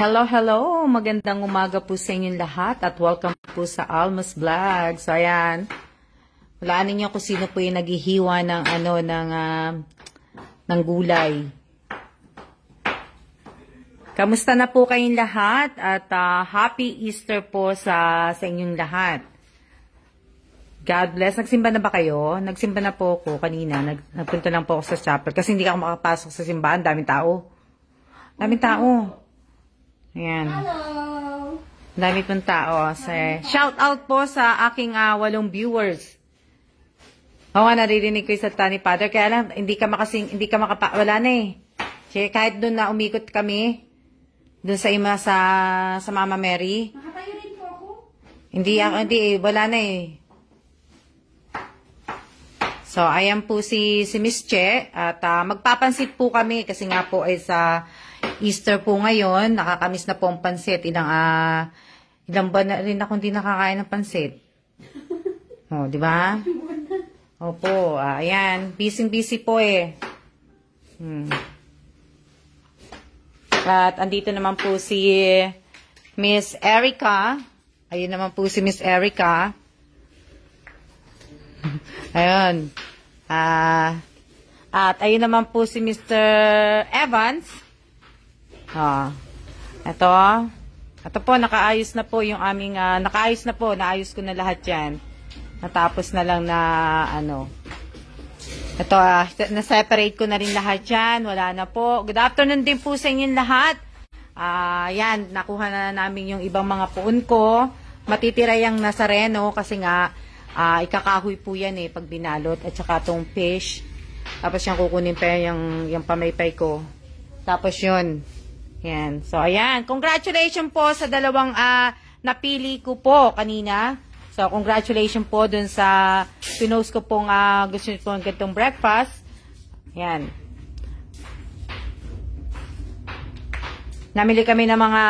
Hello, hello! Magandang umaga po sa inyong lahat at welcome po sa Almas Vlog. So, ayan. Walaan ninyo kung sino po yung naghihiwa ng gulay. Kamusta na po kayong lahat at Happy Easter po sa inyong lahat. God bless. Nagsimba na ba kayo? Nagsimba na po ako kanina. Nagpunta lang po ako sa chapel kasi hindi ako makapasok sa simbahan. Daming tao. Daming tao. Ayan. Hello! Dami pong tao. Shout out po sa aking 8 viewers. Oo nga, naririnig ko yung salita ni Father. Kaya lang, wala na eh. Kasi kahit doon na umikot kami, doon sa Mama Mary. Nakatayo rin po ako. Hindi, wala na eh. So, ayan po si Miss Che. At magpapansit po kami kasi nga po ay sa Easter po ngayon. Nakakamiss na po ang pansit. Ilang buwan na rin ako hindi nakakain ng pansit. Oh, di ba? Opo, ayan. Busy po eh. At andito naman po si Miss Erica. Ayun naman po si Miss Erica. Ayun. At ayun naman po si Mr. Evans. Ito po, nakaayos na po yung aming, naayos ko na lahat yan. Natapos na lang na, ito, na-separate ko na rin lahat yan. Wala na po. Good afternoon din po sa inyong lahat. Yan, nakuha na namin yung ibang mga puon ko. Matitira yung Nazareno kasi nga, ikakahoy po yan eh, pag binalot. At saka itong fish. Tapos yung kukunin pa yung pamaypay ko. Tapos yun. Yan. So, ayan. Congratulations po sa dalawang napili ko po kanina. So, congratulations po dun sa pinost ko pong gusto nyo pong ganitong breakfast. Yan. Namili kami ng mga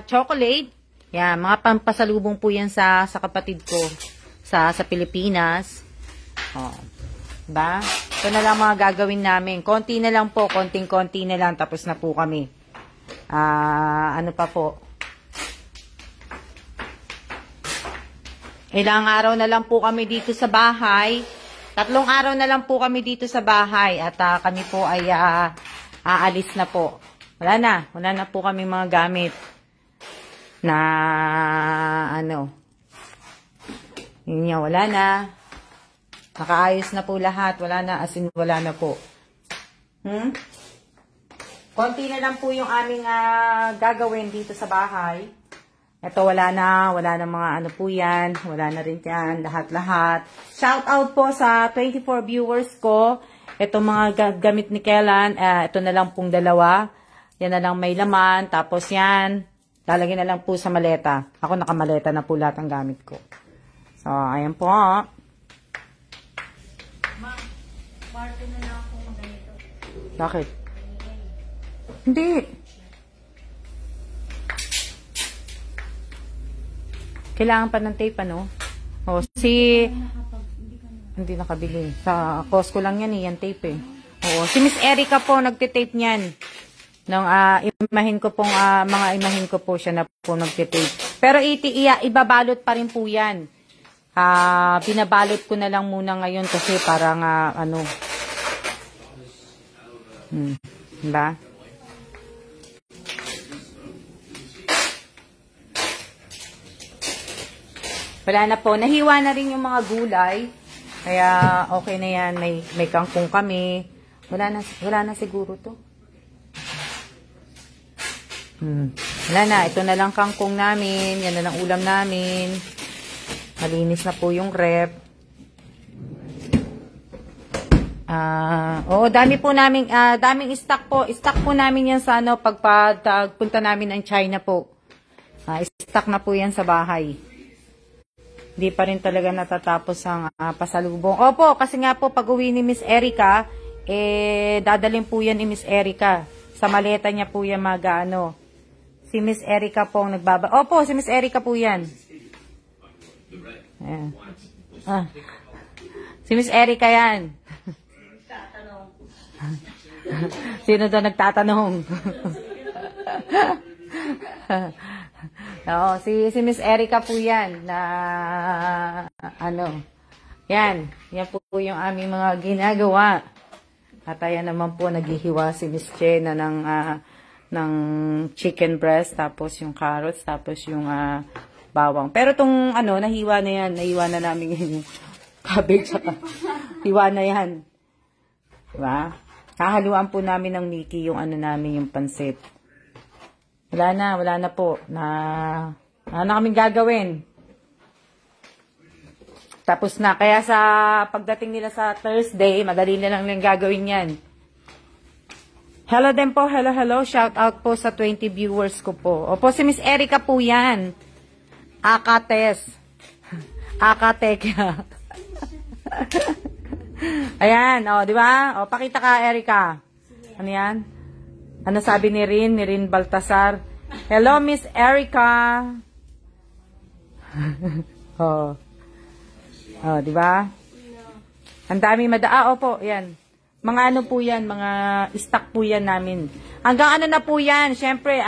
chocolate. Yan. Mga pampasalubong po yan sa kapatid ko sa Pilipinas. Oh. Diba? Ito na lang mga gagawin namin. Konti na lang po. Konting-konti na lang. Tapos na po kami. Ano pa po? Ilang araw na lang po kami dito sa bahay. 3 araw na lang po kami dito sa bahay. At kami po ay aalis na po. Wala na po kami mga gamit na yun nga, wala na. Nakaayos na po lahat. Wala na, as in wala na po. Konti na lang po yung aming gagawin dito sa bahay. Ito wala na mga po yan. Wala na rin yan, lahat-lahat. Shout out po sa 24 viewers ko. Ito mga gamit ni Kellan. Ito na lang pong 2. Yan na lang may laman. Tapos yan, lalagyan na lang po sa maleta. Ako nakamaleta na po lahat ang gamit ko. So, ayan po. Party na lang ako ganito. Bakit? Hindi. Kailangan pa ng tape, ano? O, hindi nakabili. Sa Costco lang yan, yung tape eh. Oo. Si Miss Erica po, nagtitape niyan. Nung imahin ko pong, mga imahin ko po siya na po nagtitape. Pero ibabalot pa rin po yan. Binabalot ko na lang muna ngayon kasi parang, diba? Wala na po. Nahiwa na rin yung mga gulay. Kaya, okay na yan. May kangkong kami. Wala na siguro to. Wala na. Ito na lang kangkong namin. Yan na lang ulam namin. Malinis na po yung rep. Dami po namin, daming stock po. Stock po namin yan sa pagpunta namin ng China po. Stock na po yan sa bahay. Hindi pa rin talaga natatapos ang pasalubong. Opo, kasi nga po pag uwi ni Miss Erica, dadalhin po yan ni Miss Erica. Sa maleta niya po yan Si Miss Erica po ang Opo, si Miss Erica po yan. Ayan. Si Miss Erica yan. Sino daw nagtatanong? Oo, si Miss Erica po yan na ano. Yan po yung aming mga ginagawa. At ayan naman po naghihiwa si Miss Chena ng chicken breast, tapos yung carrots, tapos yung bawang. Pero tong nahiwa na yan, nahiwa na namin yung cabbage. Hiwa na yan. Diba? Kahaluan po namin ng Mickey yung namin, yung pansit. Wala na po. Wala na kaming gagawin. Tapos na. Kaya sa pagdating nila sa Thursday, madali na lang gagawin yan. Hello din po. Hello. Shout out po sa 20 viewers ko po. Opo, si Miss Erica po yan. Akates. Akateka. Ayan, di ba? Pakita ka, Erica. Ano yan? Ano sabi ni Rin Baltasar? Hello, Miss Erica. Di ba? Ang dami opo, yan. Mga po yan, mga stock po yan namin. Hanggang na po yan. Siyempre,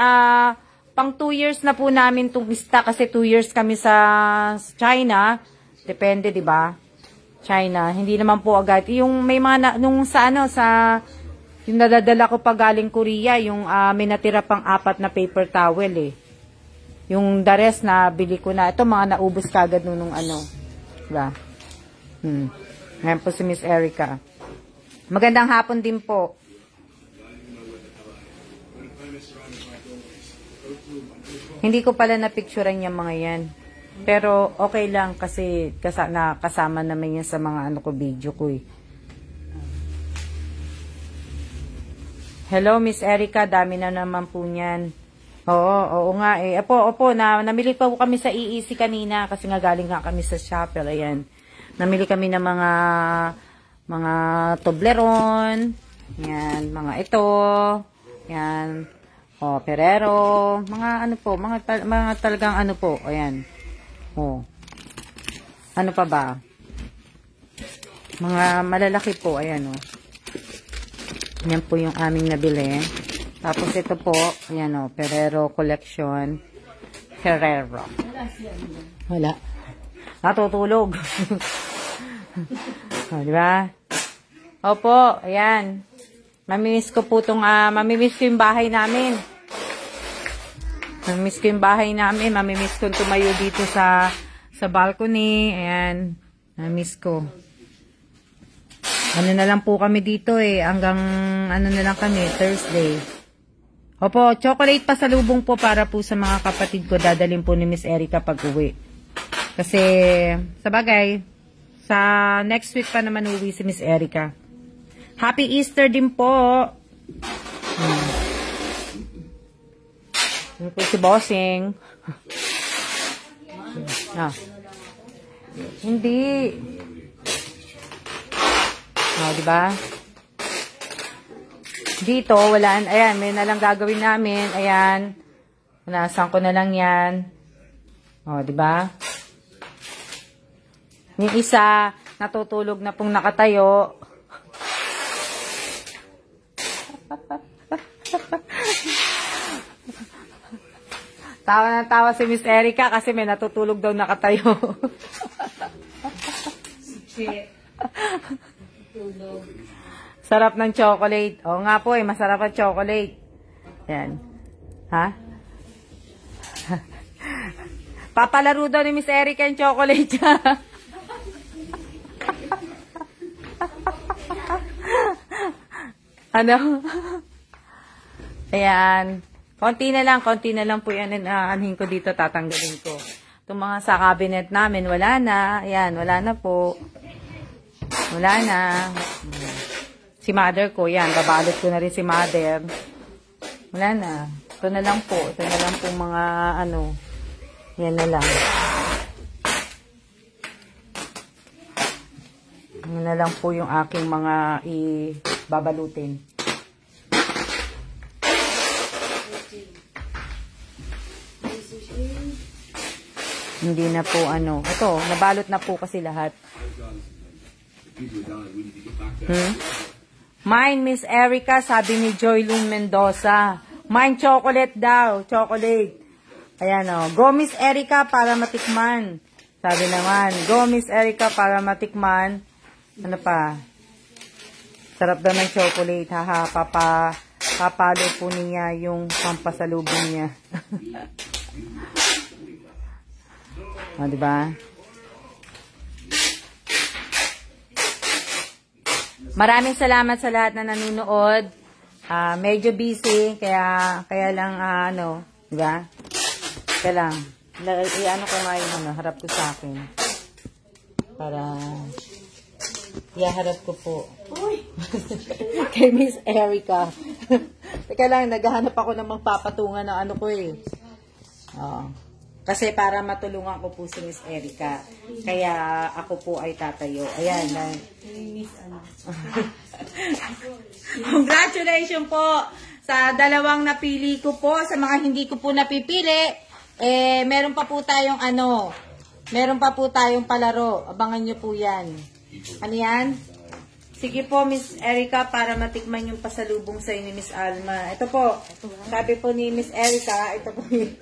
pang 2 years na po namin itong stock kasi 2 years kami sa China. Depende, di ba? China. Hindi naman po agad. Yung may mga yung nadadala ko pa galing Korea, yung may natira pang 4 na paper towel eh. Yung the rest na bili ko na. Ito mga naubos kagad nung diba? Ngayon po si Miss Erica. Magandang hapon din po. Hindi ko pala na-picturean yung mga yan. Pero okay lang kasi kasama naman yan sa mga video ko eh. Hello Miss Erica, dami na naman po niyan. Oo nga eh. Opo, namili pa po kami sa EEC kanina kasi nga galing nga kami sa Shopper. Ayan. Namili kami ng mga Toblerone. Yan, mga ito. Yan. Ferrero. Mga mga talagang po. Ayan. Ano pa ba? Mga malalaki po. Ayan Yan po yung aming nabili. Tapos ito po, ayan Ferrero Collection. Ferrero. Wala. Natutulog. Diba? Opo, ayan. Mamimiss ko po mamimiss ko yung bahay namin. Mamimiss ko yung bahay namin. Mamimiss ko tumayo dito sa balcony. Ayan. Mamimiss ko. Na lang po kami dito eh. Hanggang na lang kami, Thursday. Opo, chocolate pasalubong po para po sa mga kapatid ko. Dadalhin po ni Miss Erica pag uwi. Kasi, sa bagay, sa next week pa naman uwi si Miss Erica. Happy Easter din po. Ano po si Bossing? Hindi. Diba? Dito, wala. Ayan, may na lang gagawin namin. Ayan. Punasan ko na lang yan. Diba? Yung isa, natutulog na pong nakatayo. Tawa na tawa si Miss Erica kasi may natutulog daw nakatayo. Sarap ng chocolate. Oo nga po masarap ang chocolate. Yan. Ha? Papalaro daw ni Miss Erica yung chocolate niya. Ayan. Konti na lang po yan. Anhin ko dito, tatanggalin ko. Itong mga sa cabinet namin, wala na. Ayan, wala na po. Wala na. Si mother ko, yan. Babalot ko na rin si mother. Wala na. Ito na lang po. Ito na lang po mga Yan na lang. Yan na lang po yung aking mga babalutin. Hindi na po Ito, nabalot na po kasi lahat. Mine, Miss Erica, sabi ni Joy Lynn Mendoza. Mine chocolate daw. Chocolate. Ayan o. Go Miss Erica para matikman. Sabi naman. Go Miss Erica para matikman. Ano pa? Sarap daw ng chocolate. Haha. Papalo po niya yung pampasalubong niya. O, diba? Maraming salamat sa lahat na nanonood. Medyo busy, kaya lang, diba? Kaya lang, ano ko nga yung harap ko sa akin. Para, harap ko po. Kay Miss Erica. Teka lang, naghahanap ako ng magpapatungan ng ano ko eh. Kasi para matulungan ko po si Miss Erica. Kaya ako po ay tatayo. Ayan. Congratulations po sa dalawang napili ko po. Sa mga hindi ko po napipili, meron pa po tayong meron pa po tayong palaro. Abangan nyo po yan. Ano yan? Sige po, Miss Erica, para matikman yung pasalubong sa ni Miss Alma. Ito po. Sabi po ni Miss Erica, ito po yun.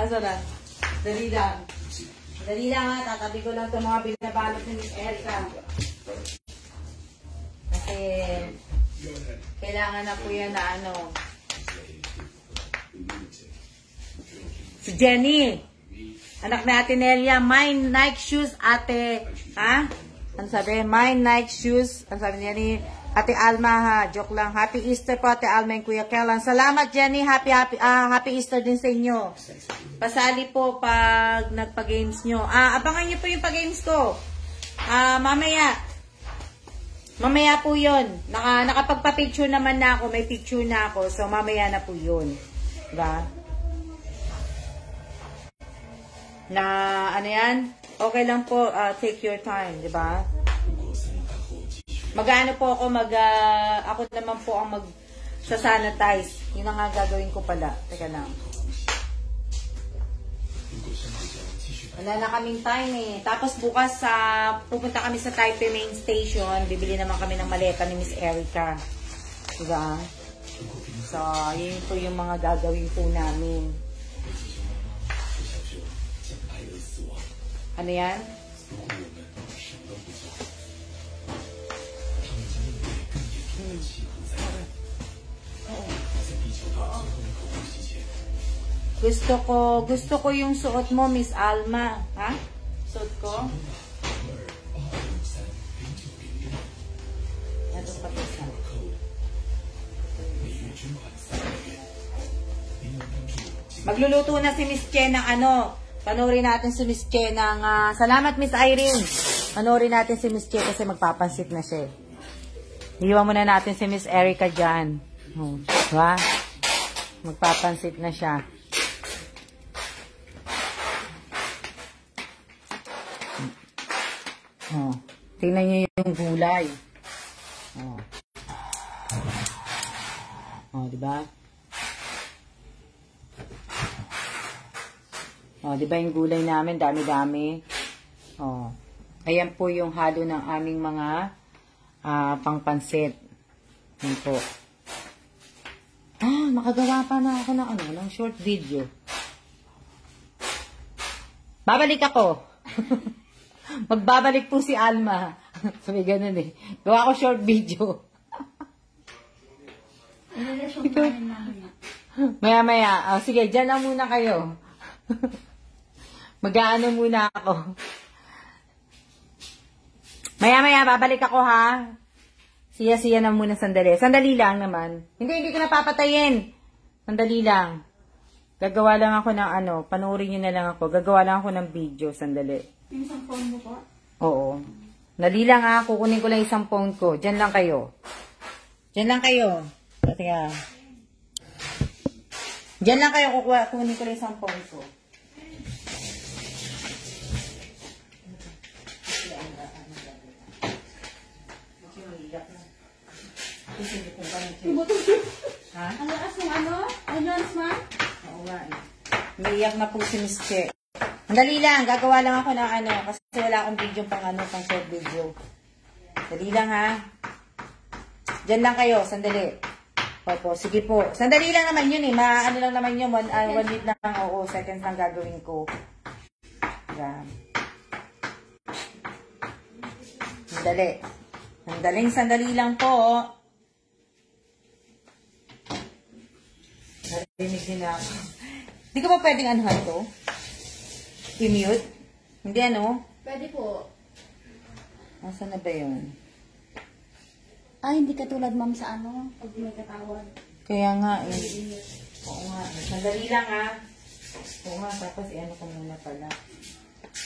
Asa na? Dali lang. Dali lang ha. Tatabi ko lang itong mga binabalot ni Miss Erica. Kasi, kailangan na po yan na Si Jenny. Anak natin Nelia, my Nike shoes, ate. Ha? Ano sabi? My Nike shoes. Ano sabi niya ni Ate Alma, ha? Joke lang. Happy Easter po, Ate Alma and Kuya Kellan. Salamat, Jenny. Happy Easter din sa inyo. Pasali po pag nagpa-games nyo. Abangan nyo po yung pa-games ko. Mamaya. Mamaya po yun. Nakapagpa-picture naman na ako. May picture na ako. So, mamaya na po yun. Diba? Na ano yan? Okay lang po, take your time, di ba? Mag-ano po ako, ako naman po ang mag-sanitize. Yun ang nga gagawin ko pala. Teka lang. Wala na kaming time eh. Tapos bukas, pupunta kami sa Taipei Main Station. Bibili naman kami ng maleta ni Miss Erica. Diba? So, yun po yung mga gagawin po namin. Ano yan? Gusto ko yung suot mo, Miss Alma. Ha? Suot ko? Ito pa isa. Magluluto na si Miss Che ng Panoorin natin si Miss Che ng... salamat, Miss Irene. Panoorin natin si Miss Che kasi magpapansit na siya. Iwan muna natin si Miss Erica dyan. Diba? Magpapansit na siya. Tingnan niyo yung gulay. Diba? Diba yung gulay namin, dami-dami. Ayan po yung halo ng aming mga pangpansit. Ayan po. Makagawa pa na ako ng short video. Babalik ako. Magbabalik po si Alma. Sabi ganun eh. Gawa ko short video. Maya-maya. Sige, dyan lang muna kayo. Mag-aano muna ako. Maya-maya, babalik ako ha. Siya-siya na muna sandali. Sandali lang naman. Hindi ko napapatayin. Sandali lang. Gagawa lang ako ng panoorin nyo na lang ako. Gagawa lang ako ng video. Sandali. Yung isang phone mo po? Oo. Dali lang ha. Kukunin ko lang isang phone ko. Diyan lang kayo. Diyan lang kayo. Teka. Diyan lang kayo. Kukunin ko lang isang phone ko. Ha? Ang lakas ng onions, ma'am? Oo nga eh. Naiyak na po si Miss Che. Dali lang, gagawa lang ako ng kasi wala akong video pang short video. Dali lang ha. Diyan lang kayo, sandali. Opo, sige po. Sandali lang naman yun eh. Ano lang naman yun, 1 minute lang. Oo, seconds lang gagawin ko. Yan. Sandali. Sandali lang po. Narinig din ako. Hindi ko ba pwedeng anuhan to? I-mute? Hindi ano? Pwede po. Nasaan na ba yun? Hindi katulad ma'am sa ano, pag may katawag. Kaya nga eh. Oo nga. Sandali lang ah. Oo nga, tapos ano ko muna pala.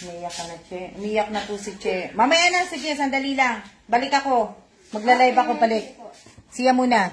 Umiyak ka na, Che. Umiyak na po si Che. Mamaya na, sige, sandali lang. Balik ako. Magla-live ako balik. Siya muna.